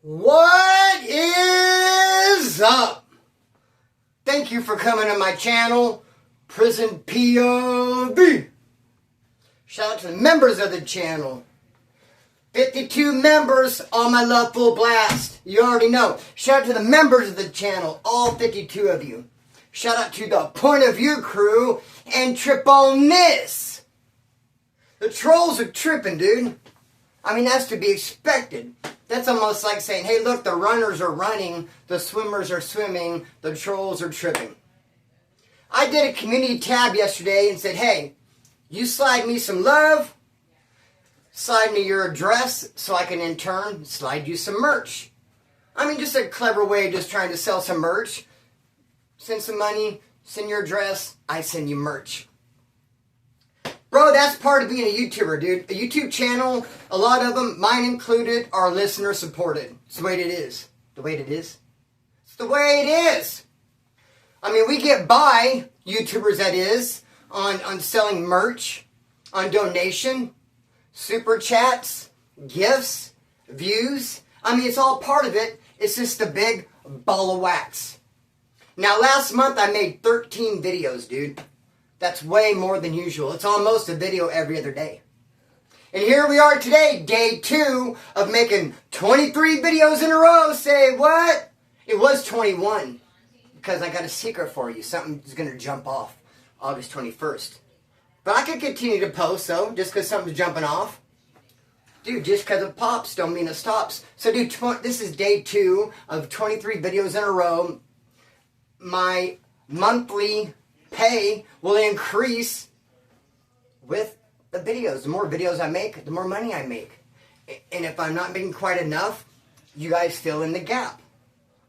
What is up? Thank you for coming to my channel, Prison POV. Shout out to the members of the channel. 52 members on my Love Full Blast. You already know. Shout out to the members of the channel, all 52 of you. Shout out to the Point of View crew and Trip on This. The trolls are tripping, dude. I mean, that's to be expected. That's almost like saying, hey, look, the runners are running, the swimmers are swimming, the trolls are tripping. I did a community tab yesterday and said, hey, you slide me some love, slide me your address so I can in turn slide you some merch. I mean, just a clever way of just trying to sell some merch. Send some money, send your address, I send you merch. Bro, that's part of being a YouTuber, dude. A YouTube channel, a lot of them, mine included, are listener supported. It's the way it is. The way it is. It's the way it is. I mean, we get by, YouTubers that is, on selling merch, on donation, super chats, gifts, views. I mean, it's all part of it. It's just a big ball of wax. Now, last month I made 13 videos, dude. That's way more than usual. It's almost a video every other day. And here we are today, day 2 of making 23 videos in a row. Say what? It was 21. Because I got a secret for you. Something's going to jump off August 21st. But I could continue to post, though, just because something's jumping off. Dude, just because it pops don't mean it stops. So, dude, this is day 2 of 23 videos in a row. My monthly pay will increase with the videos. The more videos I make, the more money I make. And if I'm not making quite enough, you guys fill in the gap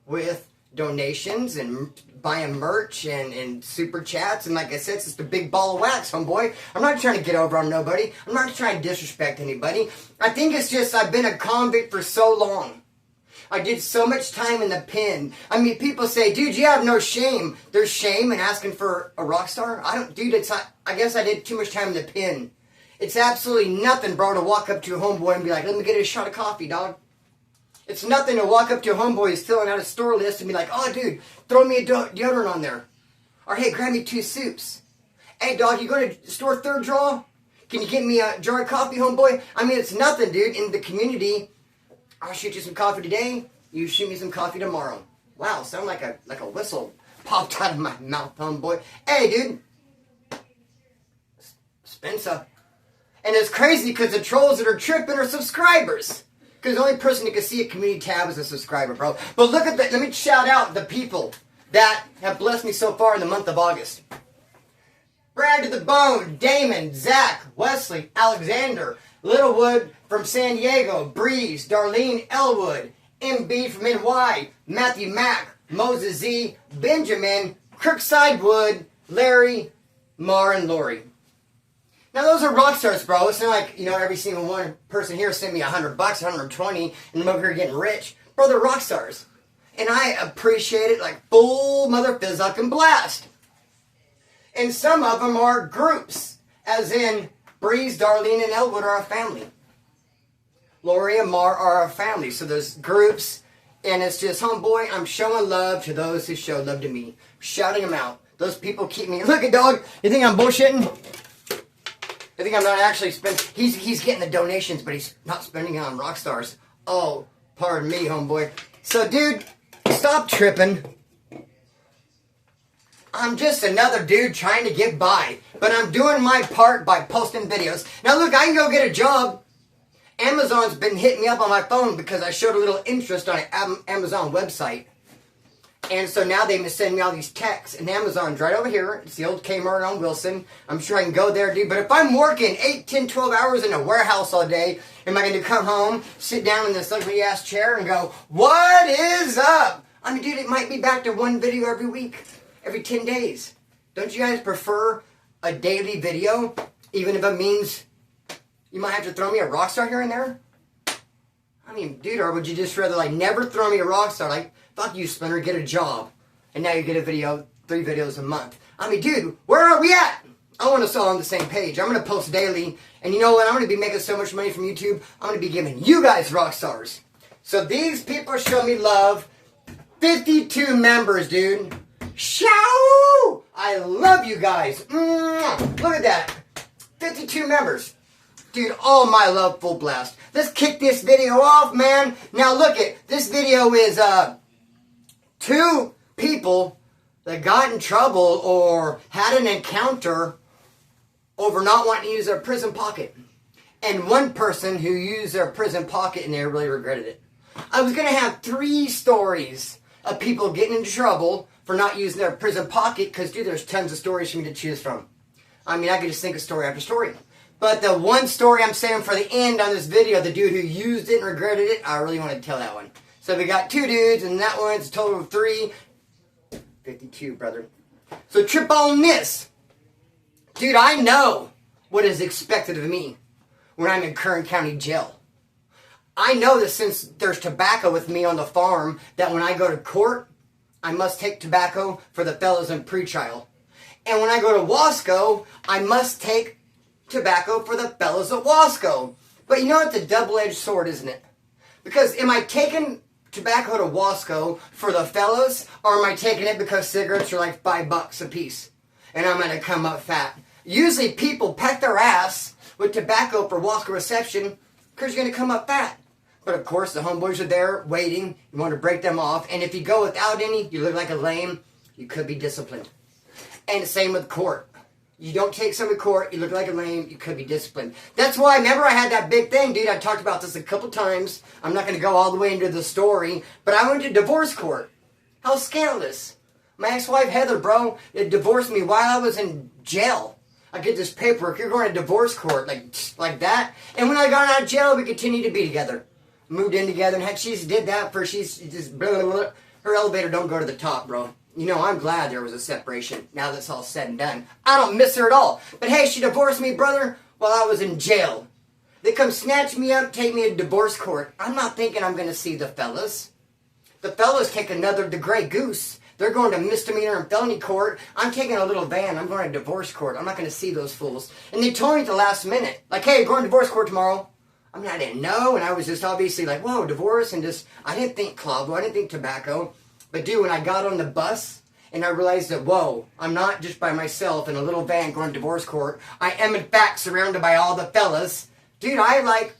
with donations and buying merch and super chats. And like I said, it's just a big ball of wax, homeboy. I'm not trying to get over on nobody. I'm not trying to disrespect anybody. I think it's just I've been a convict for so long. I did so much time in the pen. I mean, people say, dude, you have no shame. There's shame in asking for a rock star? Dude, it's not, I guess I did too much time in the pen. It's absolutely nothing, bro, to walk up to a homeboy and be like, let me get a shot of coffee, dog. It's nothing to walk up to a homeboy who's filling out a store list and be like, oh, dude, throw me a deodorant on there. Or, hey, grab me 2 soups. Hey, dog, you going to store third drawer? Can you get me a jar of coffee, homeboy? I mean, it's nothing, dude. In the community, I'll shoot you some coffee today. You shoot me some coffee tomorrow. Wow, sound like a whistle popped out of my mouth, homeboy. Hey, dude. Splinter. And it's crazy because the trolls that are tripping are subscribers. Because the only person that can see a community tab is a subscriber, bro. But look at that. Let me shout out the people that have blessed me so far in the month of August. Brad to the Bone, Damon, Zach, Wesley, Alexander, Littlewood from San Diego, Breeze, Darlene Elwood, MB from NY, Matthew Mack, Moses Z, Benjamin, Crookside Wood, Larry, Mar, and Lori. Now those are rock stars, bro. It's not like, you know, every single one person here sent me $100, 120, and I'm over here getting rich. Bro, they're rock stars. And I appreciate it like full mother fizzuckin' blast. And some of them are groups, as in Breeze, Darlene, and Elwood are a family. Lori and Mar are a family. So there's groups, and it's just, homeboy, I'm showing love to those who show love to me. Shouting them out. Those people keep me... Look at dog. You think I'm bullshitting? You think I'm not actually spending... He's getting the donations, but he's not spending it on rock stars. Oh, pardon me, homeboy. So, dude, stop tripping. I'm just another dude trying to get by. But I'm doing my part by posting videos. Now, look, I can go get a job. Amazon's been hitting me up on my phone because I showed a little interest on an Amazon website. And so now they've been sending me all these texts. And Amazon's right over here. It's the old Kmart on Wilson. I'm sure I can go there, dude. But if I'm working 8, 10, 12 hours in a warehouse all day, am I going to come home, sit down in this ugly-ass chair and go, what is up? I mean, dude, it might be back to one video every week, every 10 days. Don't you guys prefer a daily video, even if it means... You might have to throw me a rock star here and there. I mean, dude, or would you just rather, like, never throw me a rock star? Like, fuck you, Splinter, get a job. And now you get a video, 3 videos a month. I mean, dude, where are we at? I want us all on the same page. I'm going to post daily. And you know what? I'm going to be making so much money from YouTube. I'm going to be giving you guys rock stars. So these people show me love. 52 members, dude. Show! I love you guys. Look at that. 52 members. Dude, all my love full blast. Let's kick this video off, man. Now look it. This video is 2 people that got in trouble or had an encounter over not wanting to use their prison pocket. And 1 person who used their prison pocket and they really regretted it. I was going to have 3 stories of people getting into trouble for not using their prison pocket because, dude, there's tons of stories for me to choose from. I mean, I could just think of story after story. But the one story I'm saving for the end on this video, the dude who used it and regretted it, I really want to tell that one. So we got 2 dudes, and that one's a total of 3. 52, brother. So trip on this. Dude, I know what is expected of me when I'm in Kern County Jail. I know that since there's tobacco with me on the farm, that when I go to court, I must take tobacco for the fellas in pretrial. And when I go to Wasco, I must take tobacco for the fellas at Wasco. But you know, it's a double-edged sword, isn't it? Because am I taking tobacco to Wasco for the fellas, or am I taking it because cigarettes are like $5 a piece and I'm going to come up fat? Usually people peck their ass with tobacco for Wasco reception because you're going to come up fat. But of course the homeboys are there waiting. You want to break them off, and if you go without any, you look like a lame. You could be disciplined. And the same with court. You don't take some to court, you look like a lame, you could be disciplined. That's why, remember I had that big thing, dude, I talked about this a couple times. I'm not going to go all the way into the story, but I went to divorce court. How scandalous. My ex-wife Heather, bro, it divorced me while I was in jail. I get this paperwork, you're going to divorce court, like that. And when I got out of jail, we continued to be together. Moved in together, and she did that for, she's just, blah, blah, blah. Her elevator don't go to the top, bro. You know, I'm glad there was a separation, now that's all said and done. I don't miss her at all. But hey, she divorced me, brother, while I was in jail. They come snatch me up, take me to divorce court. I'm not thinking I'm going to see the fellas. The fellas take another, the Grey Goose. They're going to misdemeanor and felony court. I'm taking a little van. I'm going to divorce court. I'm not going to see those fools. And they told me at the last minute, like, hey, going to divorce court tomorrow. I mean, I didn't know, and I was just obviously like, whoa, divorce, and just, I didn't think clavo, I didn't think tobacco. But dude, when I got on the bus, and I realized that, whoa, I'm not just by myself in a little van going to divorce court. I am, in fact, surrounded by all the fellas. Dude, I,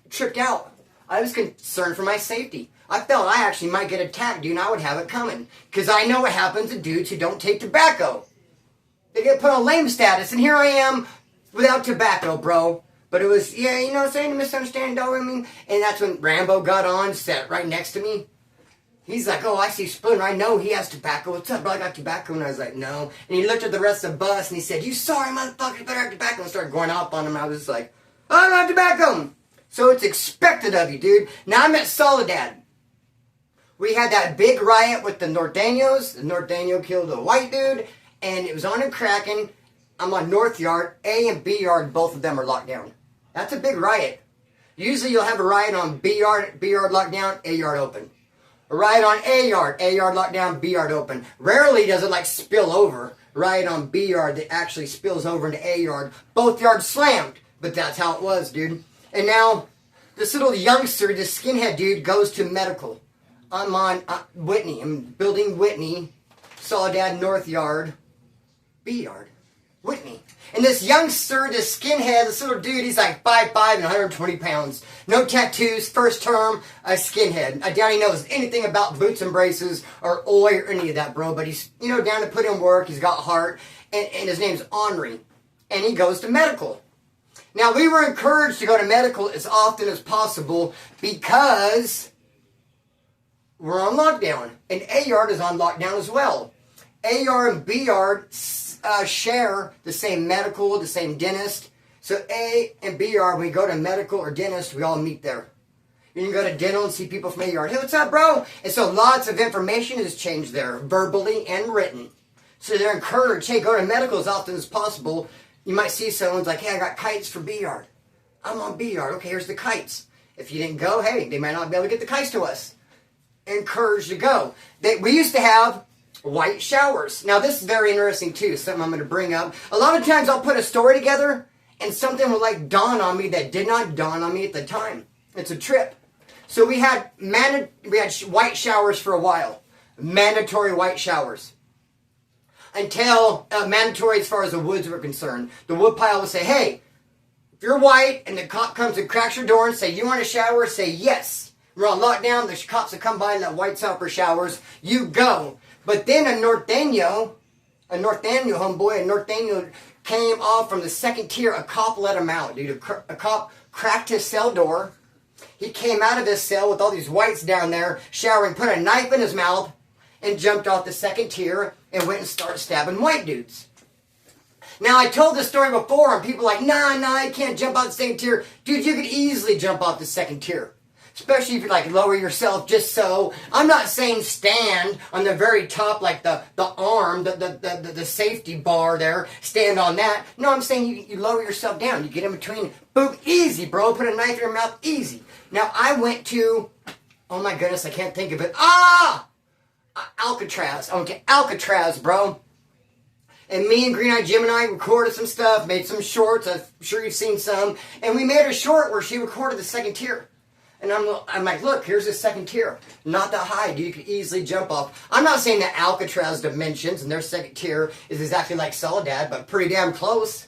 tripped out. I was concerned for my safety. I felt I actually might get attacked, dude, and I would have it coming. Because I know what happens to dudes who don't take tobacco. They get put on lame status, and here I am without tobacco, bro. But it was, yeah, you know what I'm saying, misunderstanding, don't I mean? And that's when Rambo got on, sat right next to me. He's like, oh, I see Splinter. I know he has tobacco. What's up, bro? I got tobacco. And I was like, no. And he looked at the rest of the bus and he said, you sorry, motherfucker, you better have tobacco. And I started going off on him. I was like, oh, I don't have tobacco. So it's expected of you, dude. Now I'm at Soledad. We had that big riot with the Norteños. The Norteño killed a white dude. And it was on in Kraken. I'm on North Yard. A and B Yard, both of them are locked down. That's a big riot. Usually you'll have a riot on B Yard locked down, A Yard open. A riot on A Yard locked down, B Yard open. Rarely does it spill over. Riot on B Yard that actually spills over into A Yard. Both yards slammed. But that's how it was, dude. And now, this little youngster, this skinhead dude, goes to medical. I'm on Whitney. I'm building Whitney. Soledad North Yard. B Yard. Whitney. And this youngster, this skinhead, this little dude, he's like 5'5" and 120 pounds. No tattoos, first term, a skinhead. I doubt he knows anything about boots and braces or oi or any of that, bro. But he's, down to put in work. He's got heart. And his name's Henri. And he goes to medical. Now, we were encouraged to go to medical as often as possible because we're on lockdown. And A Yard is on lockdown as well. A Yard and B Yard share the same medical, the same dentist. So A and B Yard, when we go to medical or dentist, we all meet there. You can go to dental and see people from A Yard. Hey, what's up, bro? And so lots of information is changed there, verbally and written. So they're encouraged, hey, go to medical as often as possible. You might see someone's like, hey, I got kites for B Yard. I'm on B Yard. Okay, here's the kites. If you didn't go, hey, they might not be able to get the kites to us. Encouraged to go. We used to have white showers. Now, this is very interesting, too. Something I'm going to bring up. A lot of times I'll put a story together, and something will, dawn on me that did not dawn on me at the time. It's a trip. So we had white showers for a while. Mandatory white showers. Until, mandatory as far as the woods were concerned. The wood pile would say, hey, if you're white and the cop comes and cracks your door and say, you want a shower? Say yes. We're on lockdown. The cops will come by and let whites out for showers. You go. But then a Norteño came off from the second tier. A cop let him out, dude. A cop cracked his cell door. He came out of his cell with all these whites down there showering, put a knife in his mouth, and jumped off the second tier and went and started stabbing white dudes. Now, I told this story before, and people are like, nah, you can't jump off the second tier. Dude, you could easily jump off the second tier. Especially if you like lower yourself just so. I'm not saying stand on the very top, like the arm, the safety bar there, stand on that. No, I'm saying you lower yourself down. You get in between. Boom, easy, bro. Put a knife in your mouth, easy. Now, I went to, oh my goodness, I can't think of it. Alcatraz. I went to Alcatraz, bro. And me and Green Eye Jim and I recorded some stuff, made some shorts. I'm sure you've seen some. And we made a short where she recorded the second tier. And I'm like, look, here's the second tier. Not that high, dude. You could easily jump off. I'm not saying that Alcatraz dimensions and their second tier is exactly like Soledad, but pretty damn close.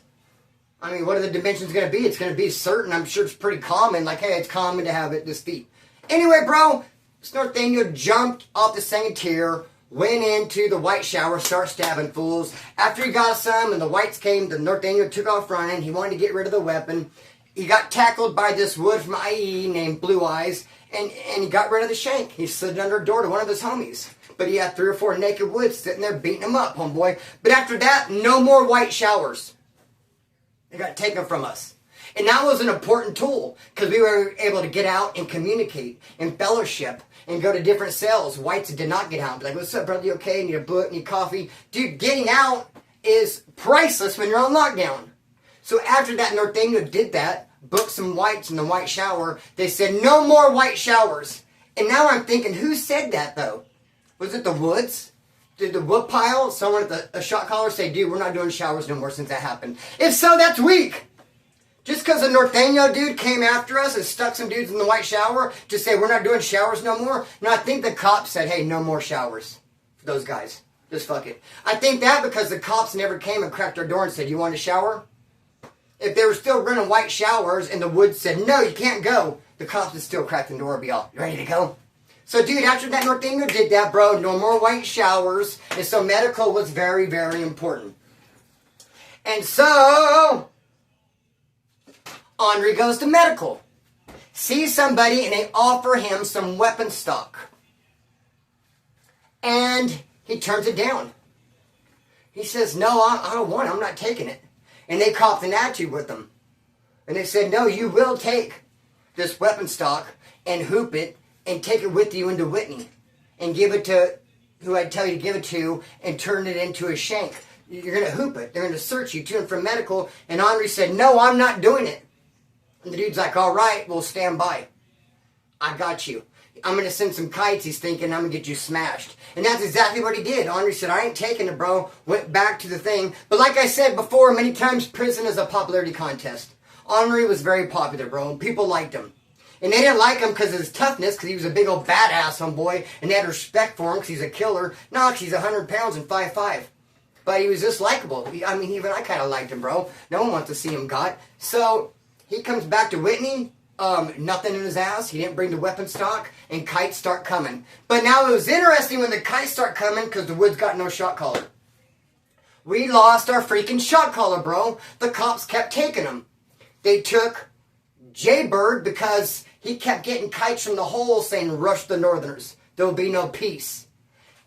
I mean, what are the dimensions going to be? It's going to be certain. I'm sure it's pretty common. Like, hey, it's common to have it this feet. Anyway, bro, Norteño jumped off the second tier, went into the white shower, started stabbing fools. After he got some and the whites came, the Norteño took off running. He wanted to get rid of the weapon. He got tackled by this wood from IE named Blue Eyes, and he got rid of the shank. He slid under a door to one of his homies. But he had 3 or 4 naked woods sitting there beating him up, homeboy. But after that, no more white showers. They got taken from us. And that was an important tool, because we were able to get out and communicate and fellowship and go to different cells. Whites did not get out. Be like, what's up, brother? You okay? Need a book? Need coffee? Dude, getting out is priceless when you're on lockdown. So after that, Norteño did that, booked some whites in the white shower. They said, no more white showers. And now I'm thinking, who said that, though? Was it the woods? Did the wood pile, someone at the shot caller say, dude, we're not doing showers no more since that happened? If so, that's weak. Just because a Norteño dude came after us and stuck some dudes in the white shower to say we're not doing showers no more? No, I think the cops said, hey, no more showers for those guys. Just fuck it. I think that because the cops never came and cracked our door and said, you want a shower? If they were still running white showers and the woods said, no, you can't go, the cops would still crack the door and be all, you ready to go? So, dude, after that Norteño did that, bro, no more white showers. And so medical was very, very important. And so, Henri goes to medical. Sees somebody and they offer him some weapon stock. And he turns it down. He says, no, I don't want it. I'm not taking it. And they copped an attitude with him. And they said, no, you will take this weapon stock and hoop it and take it with you into Whitney. And give it to who I'd tell you to give it to and turn it into a shank. You're going to hoop it. They're going to search you to and from medical. And Henri said, no, I'm not doing it. And the dude's like, all right, we'll stand by. I got you. I'm going to send some kites. He's thinking, I'm going to get you smashed. And that's exactly what he did. Henri said, I ain't taking it, bro. Went back to the thing. But like I said before, many times prison is a popularity contest. Henri was very popular, bro. People liked him. And they didn't like him because of his toughness, because he was a big old badass homeboy. And they had respect for him because he's a killer. No, because he's 100 pounds and 5'5". But he was just likable. I mean, even I kind of liked him, bro. No one wants to see him got. So he comes back to Whitney. Nothing in his ass. He didn't bring the weapon stock, and kites start coming. But now it was interesting when the kites start coming because the woods got no shot caller. We lost our freaking shot caller, bro. The cops kept taking him. They took Jaybird because he kept getting kites from the hole saying, rush the Northerners. There will be no peace.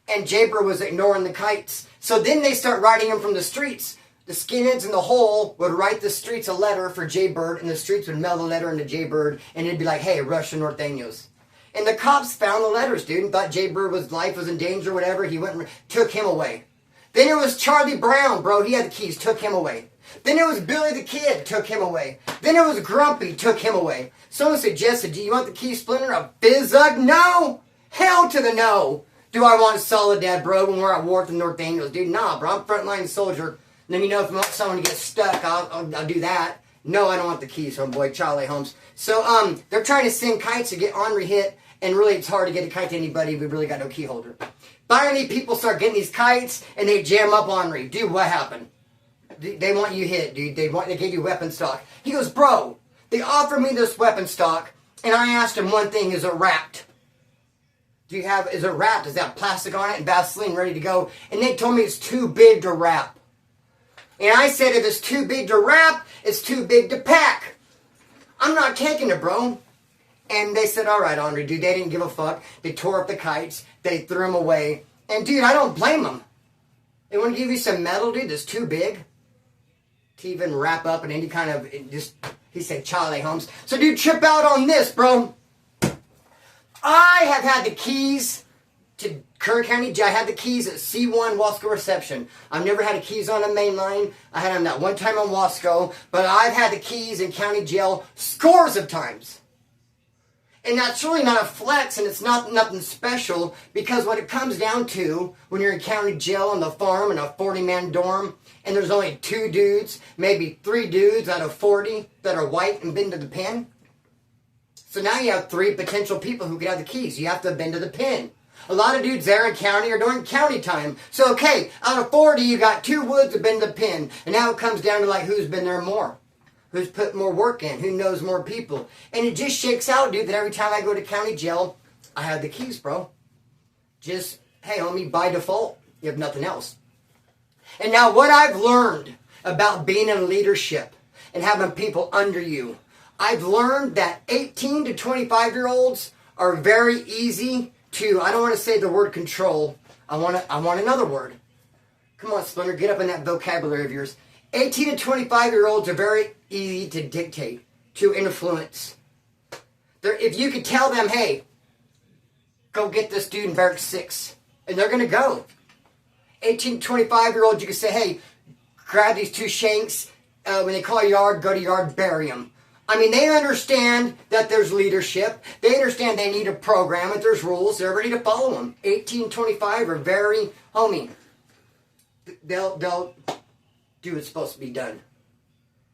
And Jaybird was ignoring the kites. So then they start writing him from the streets. The skinheads in the hole would write the streets a letter for Jaybird, and the streets would mail the letter into Jaybird, and it'd be like, hey, rush the Norteños. And the cops found the letters, dude, and thought Jaybird's life was in danger, whatever. He went and took him away. Then it was Charlie Brown, bro. He had the keys, took him away. Then it was Billy the Kid, took him away. Then it was Grumpy, took him away. Someone suggested, do you want the key, Splinter? A Bizzug? No! Hell to the no! Do I want Soledad, bro, when we're at war with the Norteños? Dude, nah, bro. I'm frontline soldier. Let me know if you want someone to get stuck. I'll do that. No, I don't want the keys, homeboy, Charlie Holmes. So, they're trying to send kites to get Henri hit, and really it's hard to get a kite to anybody. We really got no key holder. Finally, people start getting these kites, and they jam up Henri. Dude, what happened? They want you hit, dude. They gave you weapon stock. He goes, bro, they offered me this weapon stock, and I asked him one thing, is it wrapped? Is it wrapped? Does that have plastic on it and Vaseline ready to go? And they told me it's too big to wrap. And I said, if it's too big to wrap, it's too big to pack. I'm not taking it, bro. And they said, all right, Henri, dude. They didn't give a fuck. They tore up the kites. They threw them away. And, dude, I don't blame them. They want to give you some metal, dude, that's too big to even wrap up in any kind of, he said Charlie Holmes. So, dude, trip out on this, bro. I have had the keys to Kern County Jail. I had the keys at C1 Wasco Reception. I've never had the keys on the main line. I had them that one time on Wasco. But I've had the keys in county jail scores of times. And that's really not a flex, and it's not nothing special, because what it comes down to, when you're in county jail on the farm in a 40-man dorm, and there's only 2 dudes, maybe 3 dudes out of 40 that are white and been to the pen. So now you have 3 potential people who could have the keys. You have to have been to the pen. A lot of dudes there in county are doing county time. So, okay, out of 40, you got 2 woods that have been to the pen. And now it comes down to, like, who's been there more. Who's put more work in, who knows more people. And it just shakes out, dude, that every time I go to county jail, I have the keys, bro. Just, hey, homie, by default, you have nothing else. And now what I've learned about being in leadership and having people under you, I've learned that 18 to 25-year-olds are very easy to, I don't want to say the word control, I want another word. Come on, Splinter, get up in that vocabulary of yours. 18 to 25-year-olds are very easy to dictate, to influence. If you could tell them, hey, go get this dude in Barracks 6, and they're going to go. 18 to 25-year-olds, you could say, hey, grab these 2 shanks. When they call yard, go to yard, bury them. I mean, they understand that there's leadership. They understand they need a program, that there's rules. They're ready to follow them. 18, 25 are very, homie, they'll do what's supposed to be done.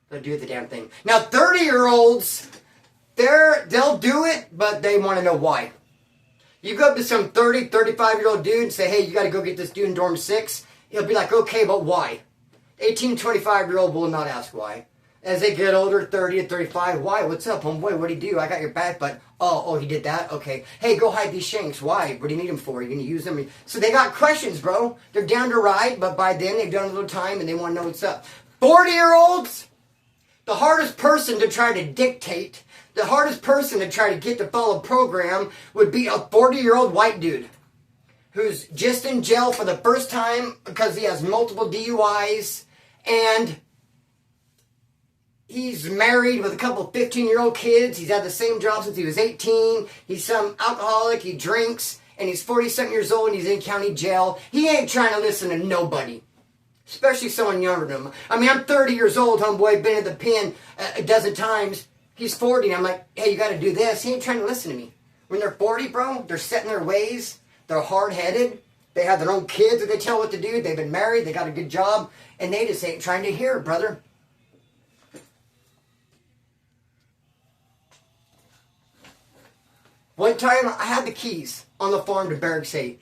They'll do the damn thing. Now, 30-year-olds, they'll do it, but they want to know why. You go up to some 30, 35-year-old dude and say, hey, you got to go get this dude in dorm 6. He'll be like, okay, but why? 18 to 25-year-old will not ask why. As they get older, 30 to 35, why? What's up, homeboy? What'd he do? I got your back, but, oh, he did that? Okay. Hey, go hide these shanks. Why? What do you need them for? Are you going to use them? So they got questions, bro. They're down to ride, but by then they've done a little time and they want to know what's up. 40-year-olds, the hardest person to try to dictate, the hardest person to try to get to follow a program would be a 40-year-old white dude who's just in jail for the first time because he has multiple DUIs and he's married with a couple of 15-year-old kids. He's had the same job since he was 18. He's some alcoholic. He drinks. And he's 40-something years old and he's in county jail. He ain't trying to listen to nobody. Especially someone younger than him. I mean, I'm 30 years old, homeboy. Been at the pen a dozen times. He's 40. And I'm like, hey, you got to do this. He ain't trying to listen to me. When they're 40, bro, they're set in their ways. They're hard-headed. They have their own kids that they tell what to do. They've been married. They got a good job. And they just ain't trying to hear it, brother. One time, I had the keys on the farm to Barracks 8.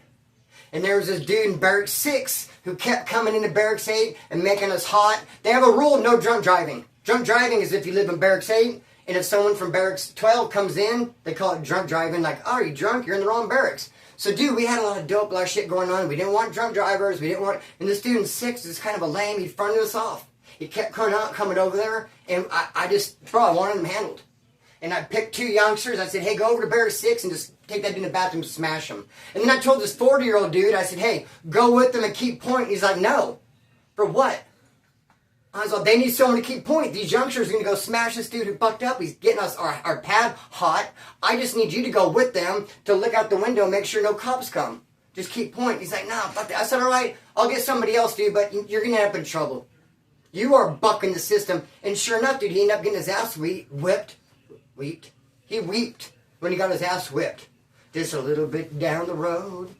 And there was this dude in Barracks 6 who kept coming into Barracks 8 and making us hot. They have a rule of no drunk driving. Drunk driving is if you live in Barracks 8, and if someone from Barracks 12 comes in, they call it drunk driving. Like, oh, are you drunk? You're in the wrong barracks. So, dude, we had a lot of dope, a lot of shit going on. We didn't want drunk drivers. We didn't want... And this dude in 6 is kind of a lame. He fronted us off. He kept coming over there. And I wanted him handled. And I picked 2 youngsters. I said, hey, go over to Barracks 6 and just take that dude in the bathroom and smash him. And then I told this 40-year-old dude, I said, hey, go with them and keep point. He's like, no. For what? I was like, they need someone to keep point. These youngsters are going to go smash this dude who fucked up. He's getting us our pad hot. I just need you to go with them to look out the window and make sure no cops come. Just keep point. He's like, nah, fuck that. I said, all right, I'll get somebody else, dude, but you're going to end up in trouble. You are bucking the system. And sure enough, dude, he ended up getting his ass whipped. He wept when he got his ass whipped. Just a little bit down the road,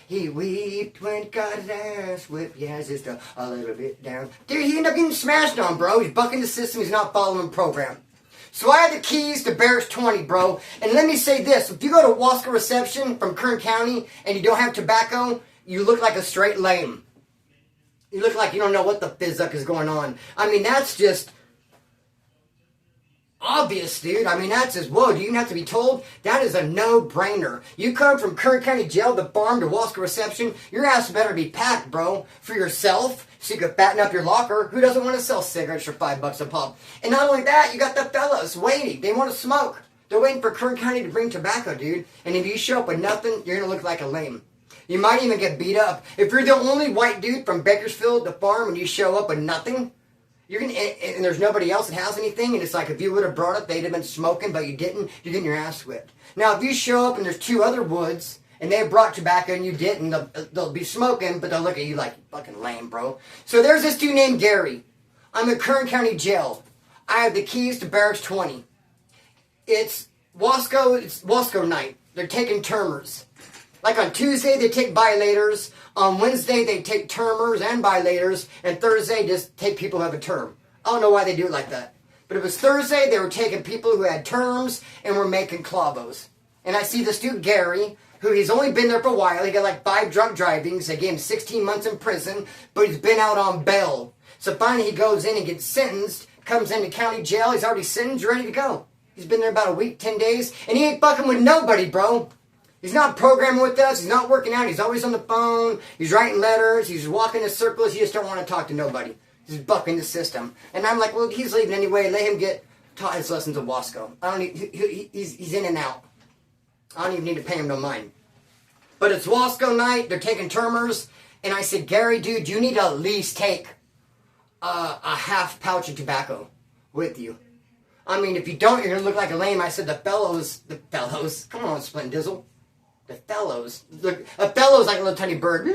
He weeped when got his ass whipped. Yeah, it's just a little bit down. Dude, he ended up getting smashed on, bro. He's bucking the system. He's not following the program. So I had the keys to Barracks 20, bro. And let me say this. If you go to Wasco Reception from Kern County and you don't have tobacco, you look like a straight lame. You look like you don't know what the fizzuck is going on. I mean, that's just obvious, dude. I mean, that's just, whoa, do you even have to be told? That is a no-brainer. You come from Kern County Jail, the farm, to Wasco Reception, your ass better be packed, bro, for yourself, so you can fatten up your locker. Who doesn't want to sell cigarettes for $5 a pop? And not only that, you got the fellas waiting. They want to smoke. They're waiting for Kern County to bring tobacco, dude. And if you show up with nothing, you're going to look like a lame. You might even get beat up. If you're the only white dude from Bakersfield, the farm, and you show up with nothing, you're gonna, and there's nobody else that has anything, and it's like if you would have brought it, they'd have been smoking, but you didn't, you're getting your ass whipped. Now, if you show up and there's two other woods, and they brought tobacco and you didn't, they'll be smoking, but they'll look at you like, fucking lame, bro. So there's this dude named Gary. I'm in Kern County Jail. I have the keys to Barracks 20. It's Wasco night. They're taking termers. Like on Tuesday, they take violators. On Wednesday, they take termers and violators. And Thursday, just take people who have a term. I don't know why they do it like that. But it was Thursday, they were taking people who had terms and were making clavos. And I see this dude, Gary, who he's only been there for a while. He got like 5 drunk drivings. They gave him 16 months in prison, but he's been out on bail. So finally he goes in and gets sentenced, comes into county jail. He's already sentenced, ready to go. He's been there about a week, 10 days, and he ain't fucking with nobody, bro. He's not programming with us. He's not working out. He's always on the phone. He's writing letters. He's walking in circles. He just don't want to talk to nobody. He's bucking the system. And I'm like, well, he's leaving anyway. Let him get taught his lessons at Wasco. I don't need, he's in and out. I don't even need to pay him no mind. But it's Wasco night. They're taking termers. And I said, Gary, dude, you need to at least take a half pouch of tobacco with you. I mean, if you don't, you're going to look like a lame. I said, the fellows, come on, Splint Dizzle. The fellows, look, a fellow's like a little tiny bird.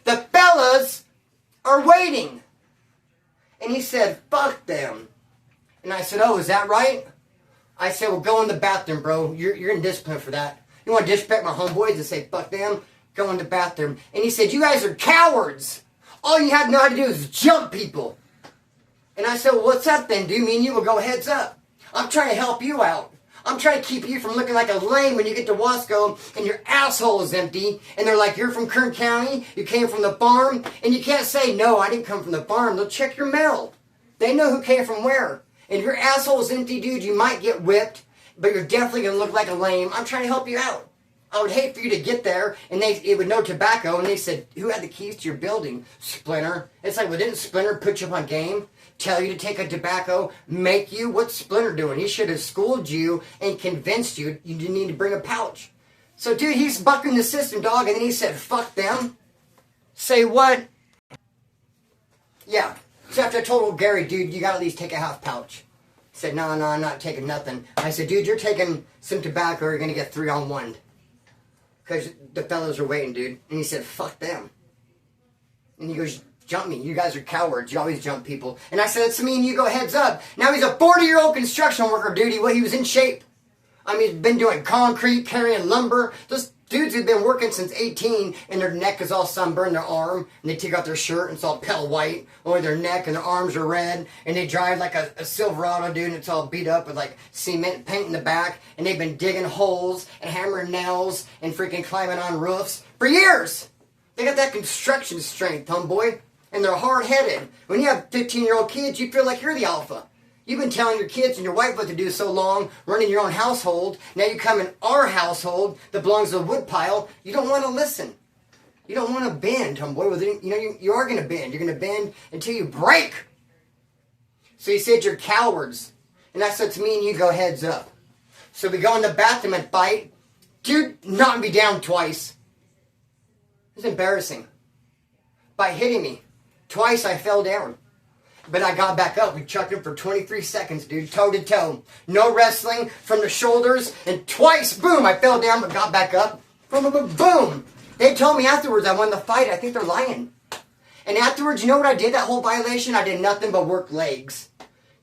The fellas are waiting. And he said, fuck them. And I said, oh, is that right? I said, well, go in the bathroom, bro. You're in discipline for that. You want to disrespect my homeboys and say, fuck them? Go in the bathroom. And he said, you guys are cowards. All you have to know how to do is jump people. And I said, well, what's up then, dude? Me and you will go heads up. I'm trying to help you out. I'm trying to keep you from looking like a lame when you get to Wasco and your asshole is empty. And they're like, you're from Kern County, you came from the farm. And you can't say, no, I didn't come from the farm. They'll check your mail. They know who came from where. And if your asshole is empty, dude, you might get whipped, but you're definitely going to look like a lame. I'm trying to help you out. I would hate for you to get there, and it would no tobacco, and they said, who had the keys to your building? Splinter. It's like, well, didn't Splinter put you up on game? Tell you to take a tobacco? Make you? What's Splinter doing? He should have schooled you and convinced you you didn't need to bring a pouch. So, dude, he's bucking the system, dog, and then he said, fuck them. Say what? Yeah. So after I told Gary, dude, you got to at least take a half pouch. He said, no, I'm not taking nothing. I said, dude, you're taking some tobacco or you're going to get 3 on 1. Because the fellows are waiting, dude. And he said, fuck them. And he goes, jump me. You guys are cowards. You always jump people. And I said, it's me and you go heads up. Now he's a 40-year-old construction worker, dude. He was in shape. I mean, he's been doing concrete, carrying lumber. Those dudes have been working since 18, and their neck is all sunburned, their arm, and they take out their shirt, and it's all pale white. Only their neck and their arms are red, and they drive like a Silverado, dude, and it's all beat up with like cement paint in the back, and they've been digging holes and hammering nails and freaking climbing on roofs for years. They got that construction strength, homeboy, and they're hard-headed. When you have 15-year-old kids, you feel like you're the alpha. You've been telling your kids and your wife what to do so long, running your own household. Now you come in our household that belongs to the woodpile. You don't want to listen. You don't want to bend, homeboy. Well, you are going to bend. You're going to bend until you break. So he said, you're cowards. And I said, to me and you go heads up. So we go in the bathroom and fight. Dude knocked me down twice. It was embarrassing. By hitting me. Twice I fell down. But I got back up. We chucked him for 23 seconds, dude. Toe to toe. No wrestling from the shoulders. And twice, boom, I fell down but got back up. Boom, boom, boom, boom. They told me afterwards I won the fight. I think they're lying. And afterwards, you know what I did that whole violation? I did nothing but work legs.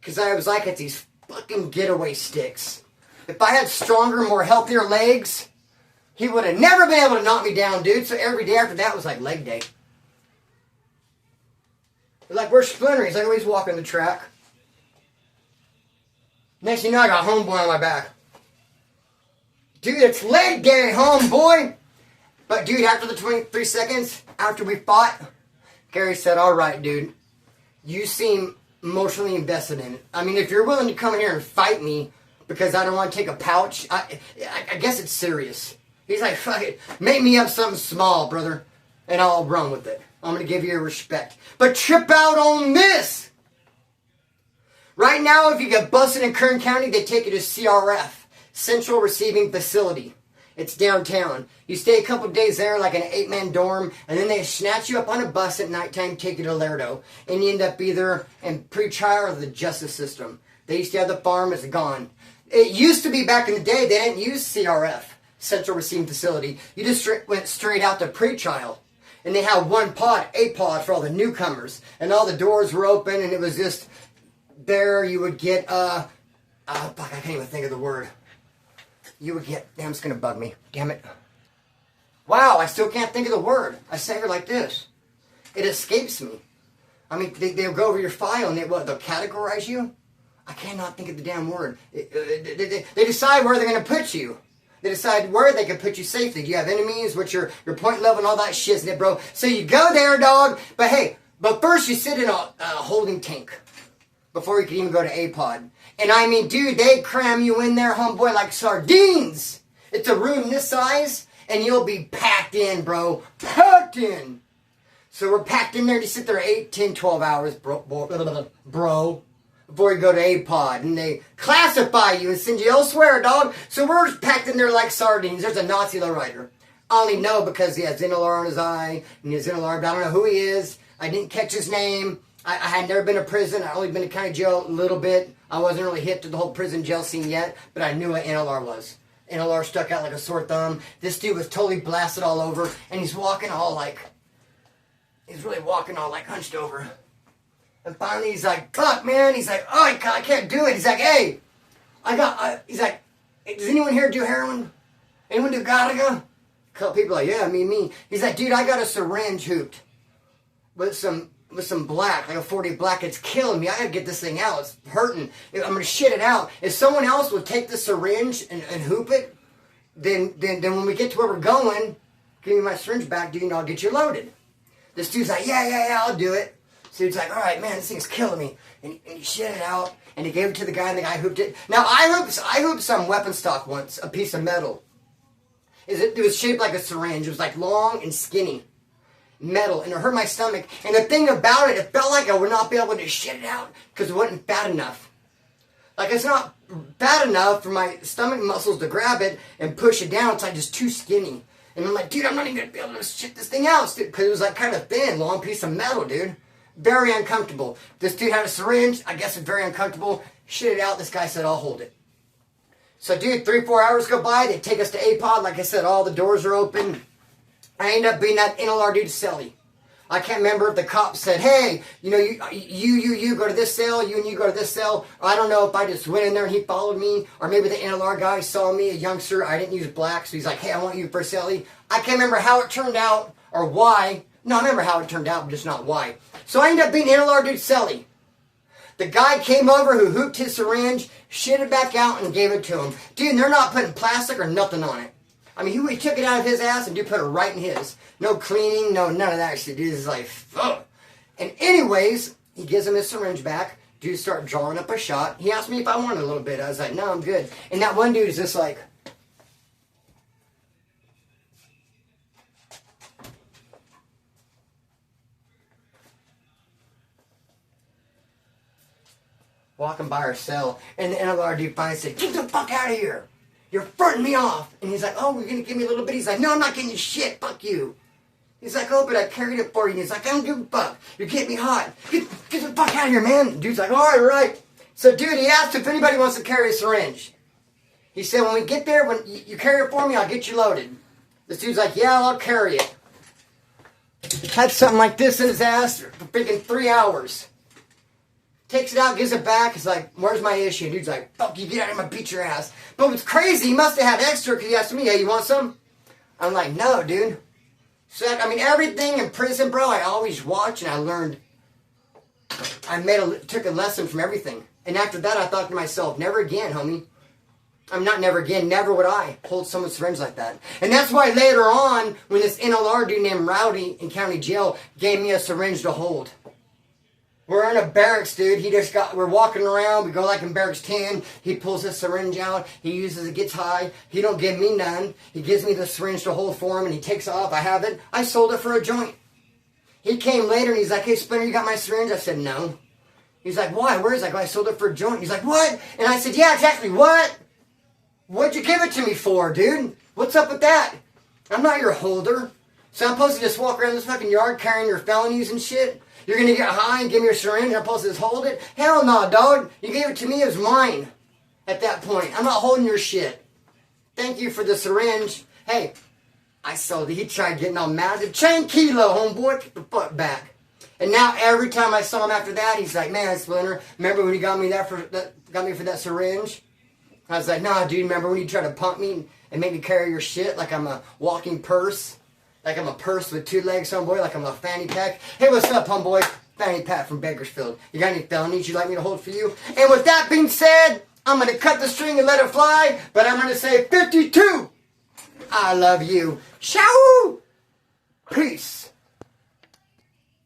Because I was like, it's these fucking getaway sticks. If I had stronger, more healthier legs, he would have never been able to knock me down, dude. So every day after that was like leg day. Like, where's Splinter? He's like, oh, he's walking the track. Next thing you know, I got homeboy on my back. Dude, it's leg day, homeboy. But dude, after the 23 seconds, after we fought, Gary said, all right, dude, you seem emotionally invested in it. I mean, if you're willing to come in here and fight me because I don't want to take a pouch, I guess it's serious. He's like, fuck it, make me up something small, brother, and I'll run with it. I'm going to give you your respect. But trip out on this. Right now, if you get busted in Kern County, they take you to CRF, Central Receiving Facility. It's downtown. You stay a couple days there like an 8-man dorm, and then they snatch you up on a bus at nighttime, take you to Lerdo, and you end up either in pre-trial or the justice system. They used to have the farm, it's gone. It used to be back in the day, they didn't use CRF, Central Receiving Facility. You just went straight out to pre-trial. And they had one pod, a pod for all the newcomers. And all the doors were open, and it was just there. You would get, fuck, I can't even think of the word. You would get, damn, it's going to bug me. Damn it. Wow, I still can't think of the word. I say it like this. It escapes me. I mean, they'll go over your file, and they'll categorize you. I cannot think of the damn word. They decide where they're going to put you. They decide where they can put you safely. Do you have enemies? What's your point level and all that shit, isn't it, bro? So you go there, dog. But hey, first you sit in a holding tank before you can even go to A-pod. And I mean, dude, they cram you in there, homeboy, like sardines. It's a room this size, and you'll be packed in, bro. Packed in. So we're packed in there to sit there 8, 10, 12 hours, bro. Before you go to A-pod, and they classify you and send you elsewhere, dog. So we're packed in there like sardines. There's a Nazi lowrider. I only know because he has Xenolar on his eye, and he has Xenolar, but I don't know who he is. I didn't catch his name. I had never been to prison. I'd only been to county jail a little bit. I wasn't really hip to the whole prison jail scene yet, but I knew what NLR was. NLR stuck out like a sore thumb. This dude was totally blasted all over, and he's walking all like, he's really walking all like hunched over. And finally he's like, fuck, man. He's like, oh, I can't do it. He's like, hey, he's like, hey, does anyone here do heroin? Anyone do Gattaca? A couple people like, yeah, me. He's like, dude, I got a syringe hooped with some black, like a 40 black. It's killing me. I gotta get this thing out. It's hurting. I'm gonna shit it out. If someone else would take the syringe and hoop it, then when we get to where we're going, give me my syringe back, dude, and I'll get you loaded. This dude's like, yeah, I'll do it. So he's like, all right, man, this thing's killing me. And he shit it out, and he gave it to the guy, and the guy hooped it. Now, I hooped some weapon stock once, a piece of metal. It was shaped like a syringe. It was like long and skinny. Metal, and it hurt my stomach. And the thing about it, it felt like I would not be able to shit it out because it wasn't fat enough. Like, it's not fat enough for my stomach muscles to grab it and push it down. It's like just too skinny. And I'm like, dude, I'm not even going to be able to shit this thing out. Because it was like kind of thin, long piece of metal, dude. Very uncomfortable. This dude had a syringe. I guess it's very uncomfortable. Shit it out. This guy said, I'll hold it. So, dude, 3-4 hours go by. They take us to A-pod. Like I said, all the doors are open. I end up being that NLR dude celly. I can't remember if the cop said, hey, you know, you go to this cell, you and you go to this cell. Or I don't know if I just went in there and he followed me. Or maybe the NLR guy saw me, a youngster. I didn't use black, so he's like, hey, I want you for celly. I can't remember how it turned out or why. No, I remember how it turned out, but just not why. So I ended up being NLR dude celly. The guy came over who hooped his syringe, shit it back out, and gave it to him. Dude, and they're not putting plastic or nothing on it. I mean, he took it out of his ass and dude put it right in his. No cleaning, no none of that shit. Dude is like, ugh. And anyways, he gives him his syringe back. Dude start drawing up a shot. He asked me if I wanted a little bit. I was like, no, I'm good. And that one dude is just like, walking by our cell, and the NLR dude finally said, get the fuck out of here. You're fronting me off. And he's like, oh, you're going to give me a little bit? He's like, no, I'm not getting you shit. Fuck you. He's like, oh, but I carried it for you. And he's like, I don't give a fuck. You're getting me hot. Get the fuck out of here, man. And dude's like, all right. So, dude, he asked if anybody wants to carry a syringe. He said, when we get there, when you carry it for me, I'll get you loaded. This dude's like, yeah, I'll carry it. Had something like this in his ass for freaking 3 hours. Takes it out, gives it back. He's like, where's my issue? And dude's like, fuck you, get out of here, I'm gonna beat your ass. But what's crazy, he must have had extra because he asked me, hey, you want some? I'm like, no, dude. So, I mean, everything in prison, bro, I always watch and I learned. Took a lesson from everything. And after that, I thought to myself, never again, homie. I'm not never again. Never would I hold someone's syringe like that. And that's why later on, when this NLR dude named Rowdy in county jail gave me a syringe to hold. We're in a barracks, dude. We're walking around. We go like in barracks 10. He pulls his syringe out. He uses it, gets high. He don't give me none. He gives me the syringe to hold for him, and he takes off. I have it. I sold it for a joint. He came later, and he's like, hey, Splinter, you got my syringe? I said, no. He's like, why? Where is it? I go, I sold it for a joint. He's like, what? And I said, yeah, exactly. What? What'd you give it to me for, dude? What's up with that? I'm not your holder. So I'm supposed to just walk around this fucking yard carrying your felonies and shit? You're going to get high and give me your syringe and I'm supposed to just hold it? Hell no, dog. You gave it to me as mine at that point. I'm not holding your shit. Thank you for the syringe. Hey, I sold it. He tried getting all mad. I said, chain kilo, homeboy. Get the fuck back. And now every time I saw him after that, he's like, man, Splinter, remember when you got me for that syringe? I was like, nah, dude, remember when you tried to pump me and make me carry your shit like I'm a walking purse? Like I'm a purse with two legs, homeboy, like I'm a fanny pack. Hey, what's up, homeboy? Fanny pack from Bakersfield. You got any felonies you'd like me to hold for you? And with that being said, I'm going to cut the string and let it fly, but I'm going to say 52. I love you. Ciao. Peace.